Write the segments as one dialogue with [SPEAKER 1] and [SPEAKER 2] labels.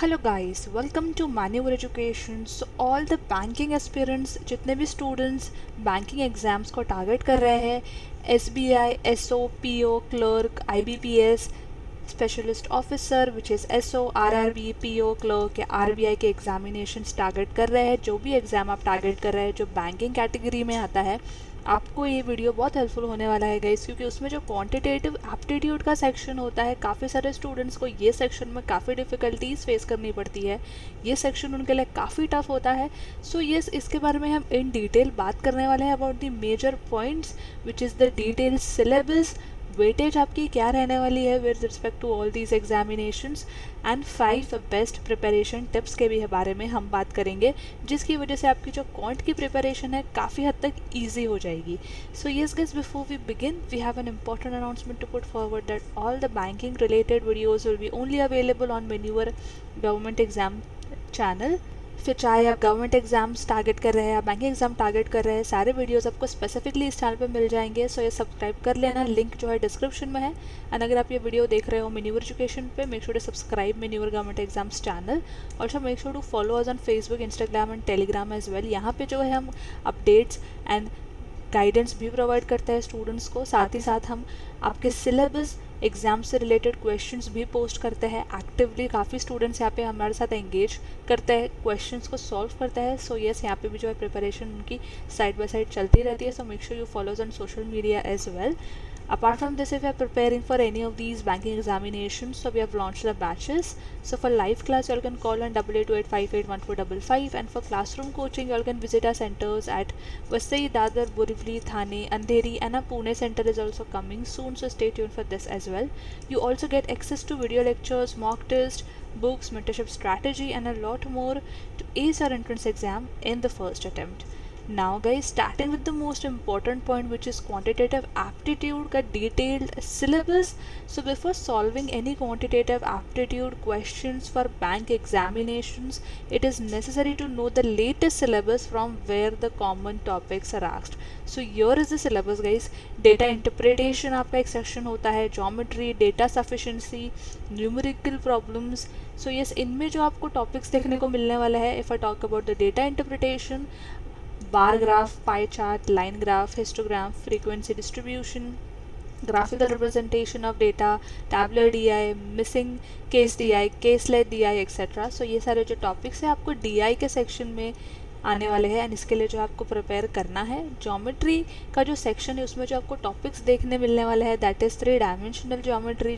[SPEAKER 1] Hello guys, welcome to मैन्यूअर education. So all the banking aspirants, जितने भी students banking exams को target कर रहे हैं, SBI, SO, PO, clerk, IBPS, specialist officer which is SO, RRB, PO, clerk या RBI के examinations target कर रहे हैं। जो भी एग्ज़ाम आप टारगेट कर रहे हैं जो बैंकिंग कैटेगरी में आता है, आपको ये वीडियो बहुत हेल्पफुल होने वाला है गाइस, क्योंकि उसमें जो क्वांटिटेटिव एप्टीट्यूड का सेक्शन होता है, काफ़ी सारे स्टूडेंट्स को ये सेक्शन में काफ़ी डिफ़िकल्टीज फेस करनी पड़ती है। ये सेक्शन उनके लिए काफ़ी टफ होता है। सो यस, इसके बारे में हम इन डिटेल बात करने वाले हैं about the major points which is the detail syllabus, weightage आपकी क्या रहने वाली है with respect to all these examinations, and 5 best preparation tips के भी बारे में हम बात करेंगे, जिसकी वजह से आपकी जो क्वांट की प्रिपरेशन है काफ़ी हद तक ईजी हो जाएगी। So yes guys, before we begin we have an important announcement to put forward that all the banking related videos will be only available on Manure Government Exam channel। फिर चाहे आप government exams target कर रहे हैं या banking exam target कर रहे हैं, सारे वीडियोस आपको स्पेसिफिकली इस चैनल पे मिल जाएंगे। सो ये सब्सक्राइब कर लेना, लिंक जो है डिस्क्रिप्शन में है। एंड अगर आप ये वीडियो देख रहे हो मेन्यूअर एजुकेशन पे, मेक श्योर टू सब्सक्राइब मेन्यूअर government exams channel. Also make sure to follow us on Facebook, Instagram and Telegram as well. यहाँ पे जो है हम अपडेट्स एंड गाइडेंस भी प्रोवाइड करते हैं स्टूडेंट्स को। साथ ही साथ हम आपके सिलेबस, एग्ज़ाम से रिलेटेड क्वेश्चंस भी पोस्ट करते हैं एक्टिवली। काफ़ी स्टूडेंट्स यहाँ पे हमारे साथ एंगेज करते हैं, क्वेश्चंस को सॉल्व करते हैं। सो यस, यहाँ पे भी जो है प्रिपरेशन उनकी साइड बाय साइड चलती रहती है। So make sure you follows on social media as well. Apart from this, if you are preparing for any of these banking examinations, so we have launched the batches. So for live class, you all can call on 8828581455, and for classroom coaching, you all can visit our centers at Vasai, Dadar, Borivali, Thane, Andheri, and our Pune center is also coming soon. So stay tuned for this as well. You also get access to video lectures, mock test, books, mentorship strategy, and a lot more to ace your entrance exam in the first attempt. Now guys, starting with the most important point, which is quantitative aptitude का detailed syllabus. So before solving any quantitative aptitude questions for bank examinations, it is necessary to know the latest syllabus from where the common topics are asked. So here is the syllabus guys. Data interpretation आपका एक section होता है, geometry, data sufficiency, numerical problems. So yes, इनमें जो आपको topics देखने को मिलने वाला है, if I talk about the data interpretation, bar graph, pie chart, line graph, histogram, frequency distribution, graphical representation of data, tabular DI, missing case DI, caselet DI etcetera. So ये सारे जो टॉपिक्स हैं आपको डीआई के section में आने वाले हैं, एंड इसके लिए जो आपको प्रिपेयर करना है। ज्योमेट्री का जो सेक्शन है उसमें जो आपको टॉपिक्स देखने मिलने वाले हैं, that is 3 dimensional geometry,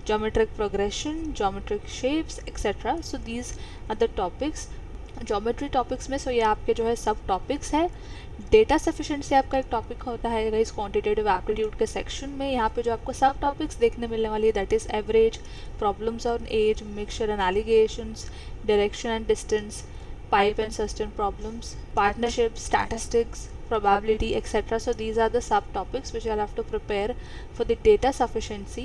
[SPEAKER 1] geometric progression, geometric shapes, etc. So these are the topics geometry topics में। सो ये आपके जो है सब टॉपिक्स है। डेटा सफिशिएंसी आपका एक टॉपिक होता है इस क्वांटिटेटिव एप्टीट्यूड के सेक्शन में। यहाँ पे जो आपको सब टॉपिक्स देखने मिलने वाली है, that is average, problems on age, mixture and alligations, direction and distance, pipe and sustain problems, partnership, statistics, probability, etc. So these are the subtopics which you'll have to prepare for the data sufficiency.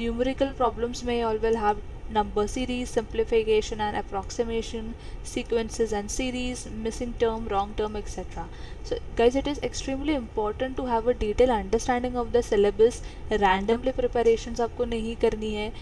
[SPEAKER 1] Numerical problems may all will have number series, simplification and approximation, sequences and series, missing term, wrong term, etc. So guys, it is extremely important to have a detailed understanding of the syllabus. Randomly preparations आपको नहीं करनी है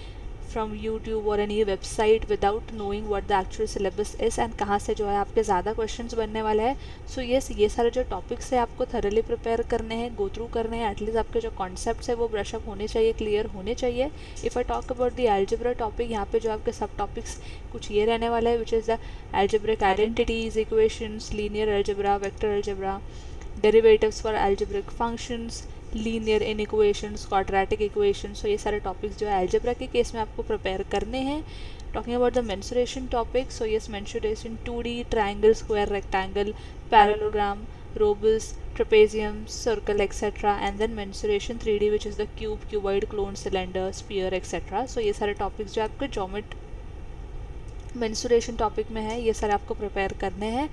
[SPEAKER 1] from YouTube or any website without knowing what the actual syllabus is and कहाँ से जो है आपके ज़्यादा questions बनने वाले हैं। So yes, ये सारे जो topics है आपको thoroughly prepare करने हैं, go through करने हैं। At least आपके जो concepts है वो brush up होने चाहिए, clear होने चाहिए। If I talk about the algebra topic, यहाँ पे जो आपके सब topics कुछ ये रहने वाला है, which is the algebraic identities, equations, linear algebra, vector algebra, derivatives for algebraic functions, linear inequations, quadratic equations. तो ये सारे टॉपिक्स जो है अलजेब्रा के केस में आपको प्रिपेयर करने हैं। Talking about the mensuration topic, so yes, mensuration 2D, triangle, square, rectangle, parallelogram, rhombus, trapezium, circle etcetera, and then mensuration 3D which is the cube, cuboid, cone, cylinder, sphere etcetera. So ये सारे topics जो आपके mensuration topic में है, ये सारे आपको prepare करने हैं।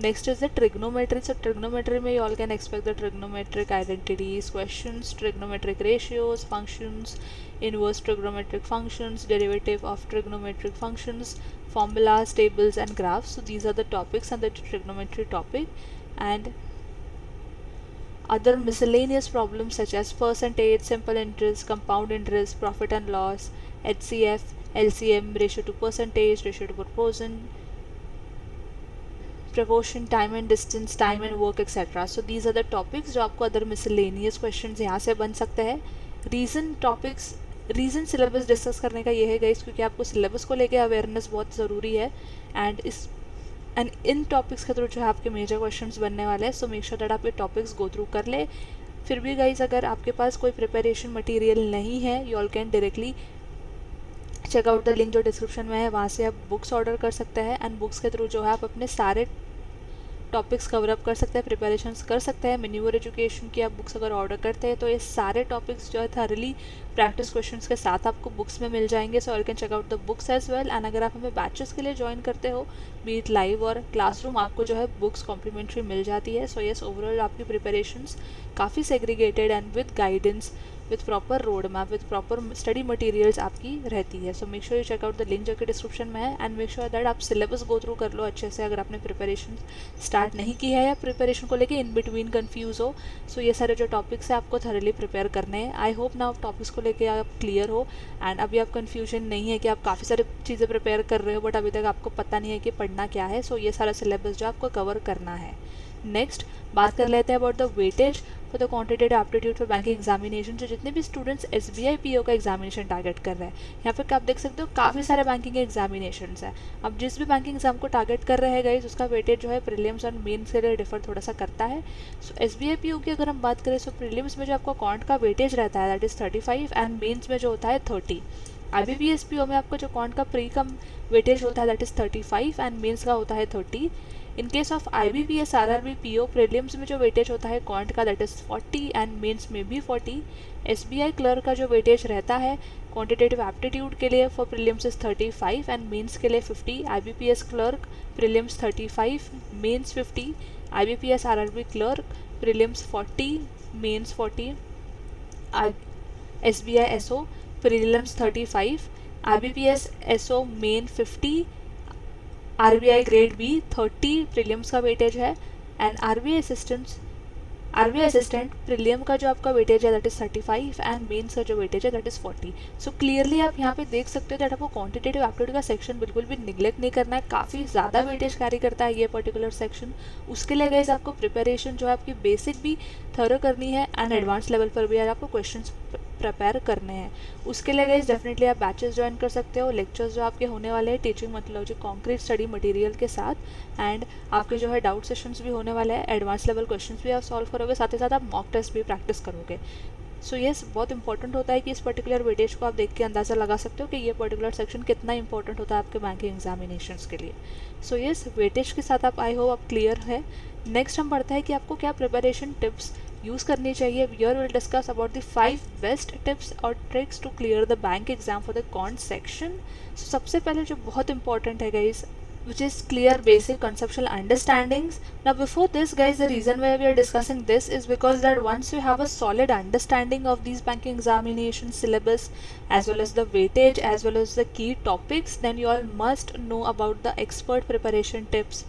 [SPEAKER 1] Next is the trigonometry. So trigonometry में you all can expect the trigonometric identities, questions, trigonometric ratios, functions, inverse trigonometric functions, derivative of trigonometric functions, formulas, tables and graphs. So these are the topics on the trigonometry topic. And other miscellaneous problems such as percentage, simple interest, compound interest, profit and loss, HCF, LCM, ratio to percentage, ratio to proportion, proportion, time and distance, time and work, etc. So these are the topics जो आपको other miscellaneous questions यहाँ से बन सकते हैं. Reason topics, reason syllabus discuss करने का ये है गाइस, क्योंकि आपको सिलेबस को लेके अवेयरनेस बहुत ज़रूरी है. एंड इन टॉपिक्स के थ्रू जो है आपके मेजर क्वेश्चंस बनने वाले हैं. सो मेक श्योर दैट आप ये टॉपिक्स गो थ्रू कर ले. फिर भी गाइस अगर आपके पास कोई प्रिपरेशन मटेरियल नहीं है, you all can directly checkout the link जो डिस्क्रिप्शन में है, वहाँ से आप बुक्स ऑर्डर कर सकते हैं. एंड बुक्स के थ्रू जो है आप अपने सारे टॉपिक्स कवर अप कर सकते हैं, प्रिपरेशंस कर सकते हैं. मैन्यूवर एजुकेशन की आप बुक्स अगर ऑर्डर करते हैं तो ये सारे टॉपिक्स जो है थरली प्रैक्टिस क्वेश्चंस के साथ आपको बुक्स में मिल जाएंगे. So you can check out the books as well. And अगर आप हमें बैचेस के लिए ज्वाइन करते हो, बीट लाइव और क्लासरूम, आपको जो है बुक्स कॉम्प्लीमेंट्री मिल जाती है. सो यस, ओवरऑल आपकी प्रिपरेशंस काफ़ी segregated and with guidance, with proper road map, with proper study materials आपकी रहती है. So make sure you check out the link जो कि डिस्क्रिप्शन में है. एंड मेक श्योर दैट आप सिलेबस गो थ्रू कर लो अच्छे से अगर आपने प्रिपरेशन स्टार्ट नहीं की है या प्रिपरेशन को लेके इन बिटवीन कंफ्यूज हो. सो ये सारे जो टॉपिक्स हैं आपको थरली प्रिपेयर करने हैं. आई होप ना आप टॉपिक्स को लेके आप क्लियर हो एंड अभी आप कन्फ्यूजन नहीं है कि आप काफ़ी सारी चीज़ें प्रिपेयर कर रहे हो बट अभी तक आपको पता नहीं है कि पढ़ना क्या है. सो ये सारा सिलेबस जो आपको कवर करना है. नेक्स्ट बात कर लेते हैं about the weightage for the quantitative aptitude for banking examination. जो जितने भी स्टूडेंट्स SBI PO का एग्जामिनेशन टारगेट कर रहे हैं, यहाँ पे आप देख सकते हो काफ़ी सारे बैंकिंग के एग्जामिनेशन हैं. अब जिस भी बैंकिंग एग्जाम को टारगेट कर रहे हैं गाइस, उसका वेटेज जो है प्रीलिम्स और मेंस के लिए डिफर थोड़ा सा करता है. सो SBI PO की अगर हम बात करें, सो प्रीलिम्स में जो आपका क्वांट का वेटेज रहता है दैट इज़ 35 एंड मेन्स में जो होता है 30. IBPS PO में आपका जो क्वांट का प्री कम वेटेज होता है दैट इज़ 35 एंड मेंस का होता है 30. In case of IBPS RRB PO prelims में जो वेटेज होता है क्वांट का दैट इज़ 40 एंड मेंस में भी 40. SBI क्लर्क का जो वेटेज रहता है क्वांटिटेटिव एप्टीट्यूड के लिए for prelims is 35 and mains के लिए 50. IBPS clerk prelims 35, mains 50. IBPS RRB clerk prelims 40, mains 40. SBI SO prelims 35, IBPS SO main 50, RBI grade B 30 prelims का वेटेज है. एंड RBI असिस्टेंट प्रीलियम का जो आपका weightage है दैट इज़ 35 एंड मेंस का जो वेटेज है दैट इज़ 40. सो क्लियरली आप यहाँ पे देख सकते हो दैट आपको क्वांटिटेटिव एप्टीट्यूड का सेक्शन बिल्कुल भी निगलेक्ट नहीं करना है. काफ़ी ज़्यादा वेटेज कैरी करता है ये पर्टिकुलर सेक्शन. उसके लिए गाइस आपको प्रिपरेशन जो है आपकी बेसिक भी थरो करनी है एंड एडवांस लेवल पर भी आपको क्वेश्चन प्रिपेयर करने हैं. उसके लिए गाइस डेफिनेटली आप बैचेस ज्वाइन कर सकते हो. लेक्चर्स जो आपके होने वाले हैं teaching methodology concrete study material के साथ, एंड आपके जो है डाउट सेशंस भी होने वाले हैं. एडवांस लेवल क्वेश्चंस भी आप सॉल्व करोगे, साथ ही साथ आप मॉक टेस्ट भी प्रैक्टिस करोगे. सो यस, बहुत इंपॉर्टेंट होता है कि इस पर्टिकुलर वेटेज को आप देख के अंदाज़ा लगा सकते हो कि ये पर्टिकुलर सेक्शन कितना इंपॉर्टेंट होता है आपके बैंकिंग एग्जामिनेशंस के लिए. सो यस, वेटेज के साथ आप आई होप आप क्लियर है. नेक्स्ट हम पढ़ते हैं कि आपको क्या प्रिपरेशन टिप्स यूज़ करनी चाहिए. Here we'll discuss about the 5 best tips or tricks to clear the bank exam for the quant section. So सबसे पहले जो बहुत important है guys, which is clear basic conceptual understandings. Now before this guys, the reason why we are discussing this is because that once you have a solid understanding of these banking examination syllabus as well as the weightage as well as the key topics, then you all must know about the expert preparation tips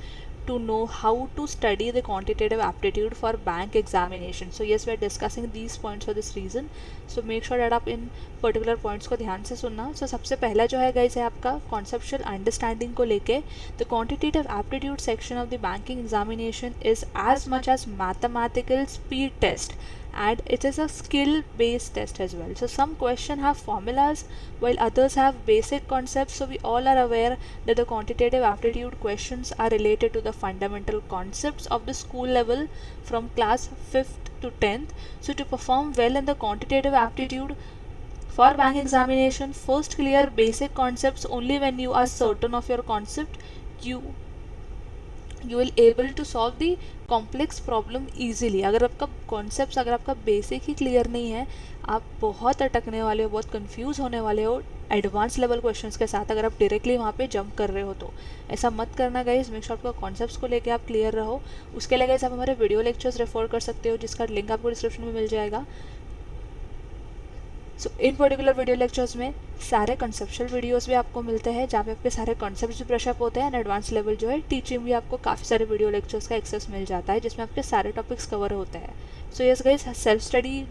[SPEAKER 1] to know how to study the quantitative aptitude for bank examination. So yes, we are discussing these points for this reason. So make sure that आप इन particular points को ध्यान से सुनना. सो सबसे पहला जो है guys है आपका कॉन्सेप्चुअल अंडरस्टैंडिंग को लेके. The quantitative aptitude section of the banking examination is as much as mathematical speed test and it is a skill based test as well. So some question have formulas while others have basic concepts. So we all are aware that the quantitative aptitude questions are related to the fundamental concepts of the school level from class 5th to 10th. So to perform well in the quantitative aptitude for bank examination, first clear basic concepts. Only when you are certain of your concept, you will able to solve the complex problem easily. अगर आपका concept, अगर आपका basic ही clear नहीं है, आप बहुत अटकने वाले हो, बहुत कंफ्यूज होने वाले हो एडवांस लेवल क्वेश्चंस के साथ अगर आप डायरेक्टली वहाँ पे जंप कर रहे हो. तो ऐसा मत करना गाइस. मेक श्योर आपका कॉन्सेप्ट्स को लेके आप क्लियर रहो. उसके लिए गाइस आप हमारे वीडियो लेक्चर्स रेफर कर सकते हो जिसका लिंक आपको डिस्क्रिप्शन में मिल जाएगा. सो इन पर्टिकुलर वीडियो लेक्चर्स में सारे कंसेप्चुअल वीडियोस भी आपको मिलते हैं जहाँ पे आपके सारे कॉन्सेप्ट्स भी ब्रशअप होते हैं. एंड एडवांस लेवल जो है टीचिंग भी आपको काफ़ी सारे वीडियो लेक्चर्स का एक्सेस मिल जाता है जिसमें आपके सारे टॉपिक्स कवर होते हैं. So yes guys, self study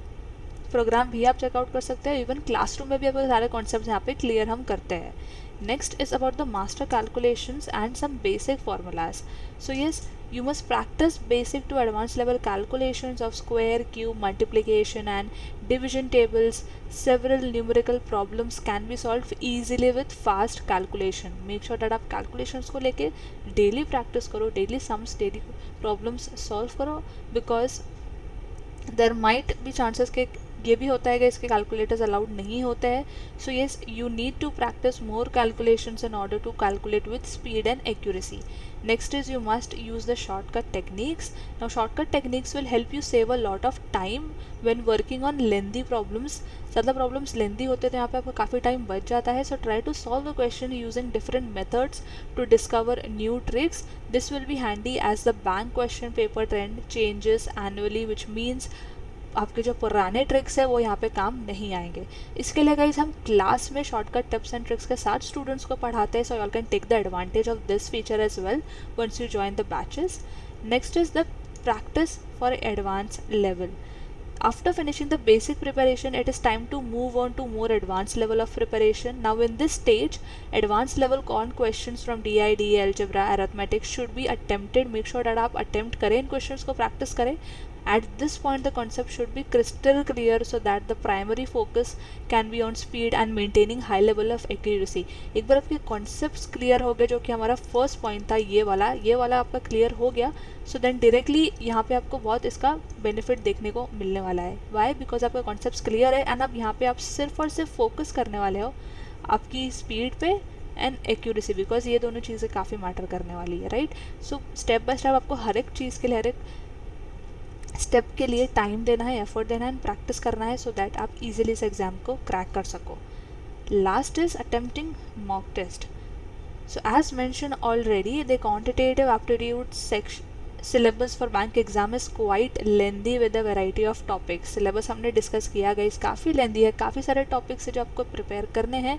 [SPEAKER 1] programme भी आप चेकआउट कर सकते हैं, इवन क्लासरूम में भी आपको सारे कॉन्सेप्ट यहाँ पे क्लियर हम करते हैं. Next is about the master calculations and some basic formulas. So yes, you must practice basic to advanced level calculations of square, cube, multiplication and division tables. Several numerical problems can be solved easily with fast calculation. Make sure that आप calculations को लेके daily practice करो, daily sums, daily problems solve करो, because there might भी chances के ये भी होता है कि इसके कैलकुलेटर्स अलाउड नहीं होते हैं. So yes, you need to practice more calculations in order to calculate with speed and accuracy. Next is you must use the shortcut techniques. Now shortcut techniques will help you save a lot of time when working on lengthy problems. ज़्यादा problems लेंदी होते तो यहाँ पे आपका काफ़ी time बच जाता है. So try to solve the question using different methods to discover new tricks. This will be handy as the bank question paper trend changes annually, which means आपके जो पुराने ट्रिक्स है वो यहाँ पे काम नहीं आएंगे. इसके लिए गाइस हम क्लास में शॉर्टकट टिप्स एंड ट्रिक्स के साथ स्टूडेंट्स को पढ़ाते हैं. So you all can take the advantage of this feature as well once you join the batches. Next is the practice for advance level. After finishing the basic preparation, it is time to move on to more advanced level of preparation. Now in this stage, advanced level con questions from DID, algebra, arithmetic should be attempted. Make sure that आप attempt करें इन questions को, practice करें. At this point the concept should be crystal clear so that the primary focus can be on speed and maintaining high level of accuracy. एक बार आपके concepts clear हो गए, जो कि हमारा first point था ये वाला आपका clear हो गया, सो देन डायरेक्टली यहाँ पे आपको बहुत इसका बेनिफिट देखने को मिलने वाला है. वाई? बिकॉज आपका कॉन्सेप्ट क्लियर है एंड अब यहाँ पे आप सिर्फ और सिर्फ फोकस करने वाले हो आपकी स्पीड पे एंड एक्यूरेसी, बिकॉज ये दोनों चीज़ें काफ़ी मैटर करने वाली है, right. So step by step आपको हर एक चीज़ के लिए, हर एक स्टेप के लिए टाइम देना है, एफर्ट देना है एंड प्रैक्टिस करना है, सो दैट आप इजीली इस एग्ज़ाम को क्रैक कर सको. Last is attempting mock test. So as mention already, the quantitative aptitude section syllabus for bank exam is quite lengthy with a variety of topics. Syllabus हमने discuss किया गया, काफ़ी लेंदी है, काफ़ी सारे टॉपिक्स है जो आपको प्रिपेयर करने हैं.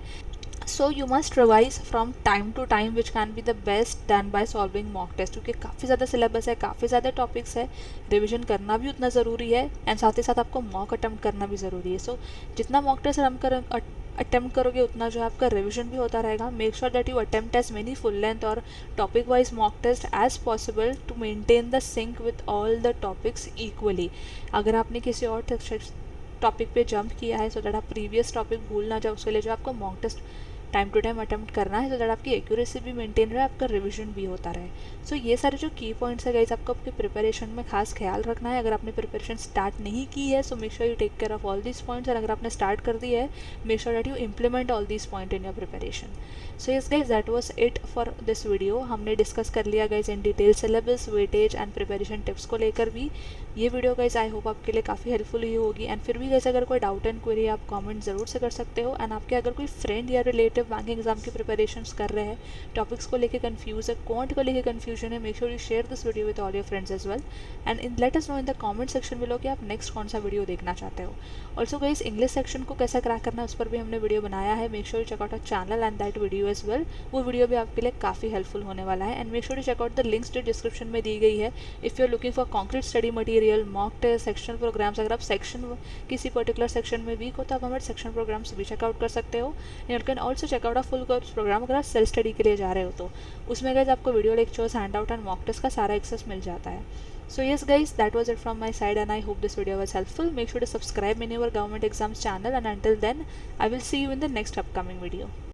[SPEAKER 1] So you must revise from time to time which can be the best done by solving mock test. क्योंकि काफ़ी ज़्यादा सिलेबस है, काफ़ी ज़्यादा टॉपिक्स है, रिविजन करना भी उतना ज़रूरी है एंड साथ ही साथ आपको मॉक अटेम्प्ट करना भी ज़रूरी है. सो जितना मॉक टेस्ट हम अटेम्प्ट करोगे उतना जो है आपका रिविजन भी होता रहेगा. Make sure that you attempt as many full length और topic wise mock test as possible to maintain the sync with all the topics equally. अगर आपने किसी और टॉपिक पे जंप किया है, सो दैट आप प्रीवियस टॉपिक भूल ना जाओ, उसके लिए जो आपको mock test time to time attempt करना है, सो दैट आपकी एक्यूरेसी भी मेंटेन रहे, आपका रिविजन भी होता रहे. सो ये सारे जो की पॉइंट्स है गाइस, आपको आपके प्रिपरेशन में खास ख्याल रखना है. अगर आपने प्रिपरेशन स्टार्ट नहीं की है, so make sure you take care of all these points. और अगर आपने स्टार्ट कर दी है, make sure that you implement all these point in your preparation. So yes guys, that was it for this video. हमने discuss कर लिया guys in detail syllabus, weightage and preparation tips को लेकर भी. ये वीडियो गाइस आई होप आपके लिए काफ़ी हेल्पफुल ही होगी. एंड फिर भी गाइस अगर कोई डाउट एंड क्वेरी आप कमेंट ज़रूर से कर सकते हो. एंड आपके अगर कोई फ्रेंड या रिलेटिव बैंकिंग एग्जाम की प्रिपरेशंस कर रहे हैं, टॉपिक्स को लेकर कंफ्यूज है, क्वांट को लेकर कंफ्यूजन है, make sure you share this video with all your friends as well. And let us know in the comment section below कि आप नेक्स्ट कौन सा वीडियो देखना चाहते हो. ऑल्सो गाइस, इंग्लिश सेक्शन को कैसा क्रैक करना है उस पर भी हमने वीडियो बनाया है. Make sure you check out our channel and that video as well. वो वीडियो भी आपके लिए काफ़ी हेल्पफुल होने वाला है. And make sure you check out the links जो डिस्क्रिप्शन में दी गई है. If you are looking for concrete study material, mock test, sectional programs, अगर आप सेक्शन किसी पर्टिकुलर सेक्शन में वीक हो तो आप हमारे सेक्शन प्रोग्राम्स भी चेकआउट कर सकते हो. You can also check out a full course program अगर आप सेल्फ स्टडी के लिए जा रहे हो तो. उसमें गाइस आपको video lectures, hand out and mock test का सारा एक्सेस मिल जाता है. So yes guys, that was it from my side and I hope this video was helpful. Make sure to subscribe in our government exams channel and until then I will see you in the next upcoming video.